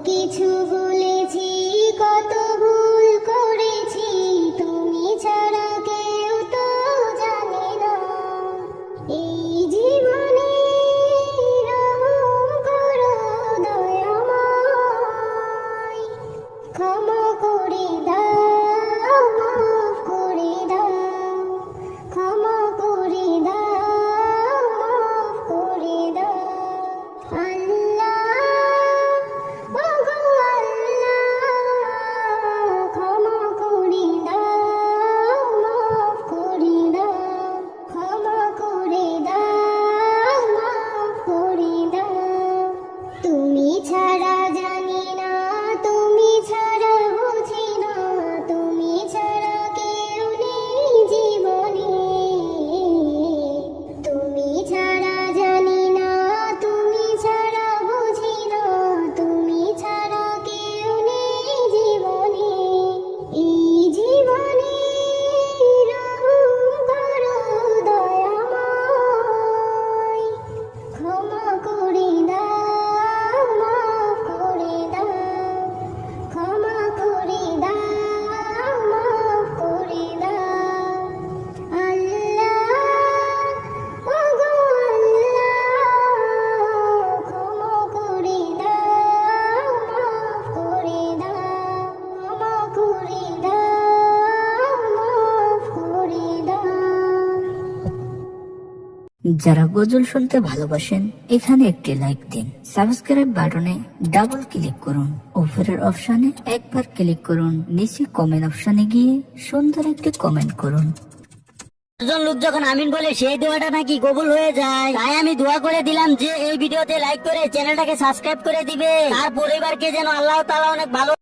কিছু বলেছি, কত ভুল করেছি, তুমি ছাড়া কেউ তো জানে না। এই জীবনে রহম করো দয়াময়, ক্ষমা করে দাও, মাফ করে দাও, ক্ষমা করে দাও, মাফ করে দাও। আল্লাহ, ওগো আল্লাহ, ক্ষমা করে দাও, মাফ করে দাও, ক্ষমা করে দাও, মাফ করে দাও। তুমি ছাড়া জানি না, তুমি ছাড়া বুঝি না, তুমি ছাড়া কেউ নেই জীবনে। তুমি ছাড়া জানি না, তুমি ছাড়া বুঝি না, তুমি ছাড়া কেউ নেই জীবনে। এই জীবনে রহম করো দয়াময়, ক্ষমা করে দাও, মাফ করে দাও, ক্ষমা করে দাও, মাফ করে দাও। আল্লাহ, ওগো আল্লাহ, ক্ষমা করে দাও, মাফ করে দাও, ক্ষমা করে দাও, মাফ করে দাও। যারা গজল শুনতে ভালোবাসেন এখানে একটি লাইক দিন, সাবস্ক্রাইব বাটনে ডাবল ক্লিক করুন, উপরের অপশনে একবার ক্লিক করুন, নিচে কমেন্ট অপশনে গিয়ে সুন্দর একটি কমেন্ট করুন। একজন লোক যখন আমিন বলে সেই দোয়াটা নাকি কবুল হয়ে যায়, তাই আমি দোয়া করে দিলাম যে এই ভিডিওতে লাইক করে চ্যানেলটাকে সাবস্ক্রাইব করে দিবে, তার পরিবারকে যেন আল্লাহ তাআলা অনেক ভালো